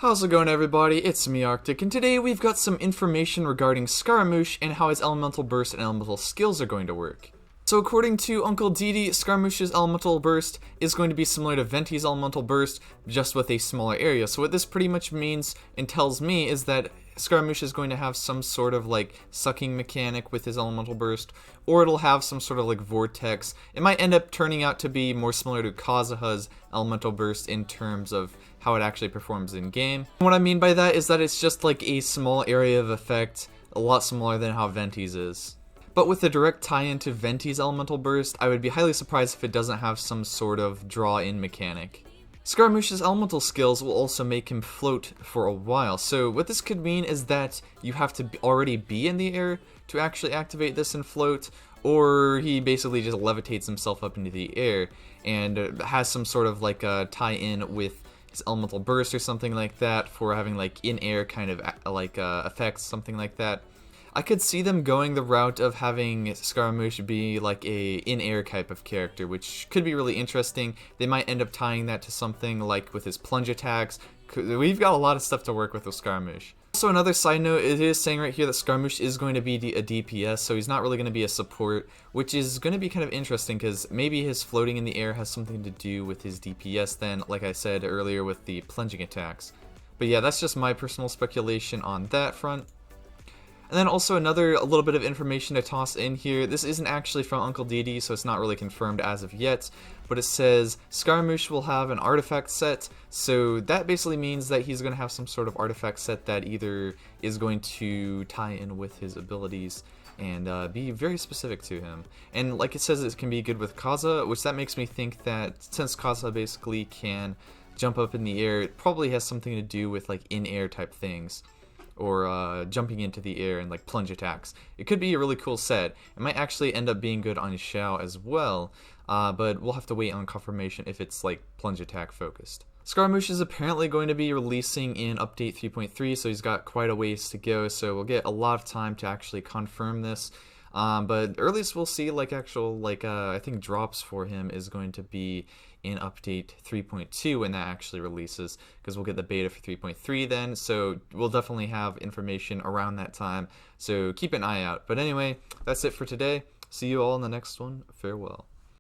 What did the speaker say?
How's it going, everybody? It's me, Arctic, and today we've got some information regarding Scaramouche and how his elemental burst and elemental skills are going to work. So according to Uncle Didi, Scaramouche's elemental burst is going to be similar to Venti's elemental burst, just with a smaller area. So what this pretty much means and tells me is that Scaramouche is going to have some sort of like sucking mechanic with his elemental burst, or it'll have some sort of like vortex. It might end up turning out to be more similar to Kazuha's elemental burst in terms of how it actually performs in game. What I mean by that is that it's just like a small area of effect, a lot smaller than how Venti's is. But with a direct tie-in to Venti's elemental burst, I would be highly surprised if it doesn't have some sort of draw-in mechanic. Scaramouche's elemental skills will also make him float for a while, so what this could mean is that you have to already be in the air to actually activate this and float, or he basically just levitates himself up into the air and has some sort of like a tie-in with his elemental burst or something like that for having like in-air kind of like effects, something like that. I could see them going the route of having Scaramouche be like a in-air type of character, which could be really interesting. They might end up tying that to something like with his plunge attacks. We've got a lot of stuff to work with Scaramouche. Also, another side note, it is saying right here that Scaramouche is going to be a DPS, so he's not really going to be a support, which is going to be kind of interesting because maybe his floating in the air has something to do with his DPS then, like I said earlier with the plunging attacks. But yeah, that's just my personal speculation on that front. And then also a little bit of information to toss in here. This isn't actually from Uncle Didi, so it's not really confirmed as of yet, but it says Scaramouche will have an artifact set, so that basically means that he's going to have some sort of artifact set that either is going to tie in with his abilities and be very specific to him. And like it says, it can be good with Kaza, which that makes me think that since Kaza basically can jump up in the air, it probably has something to do with like in-air type things, or jumping into the air and like plunge attacks. It could be a really cool set. It might actually end up being good on Xiao as well, but we'll have to wait on confirmation if it's like plunge attack focused. Scaramouche is apparently going to be releasing in update 3.3, so he's got quite a ways to go, so we'll get a lot of time to actually confirm this. But earliest we'll see like actual I think drops for him is going to be in update 3.2 when that actually releases, because we'll get the beta for 3.3 then, so we'll definitely have information around that time, so keep an eye out. But anyway, that's it for today. See you all in the next one. Farewell.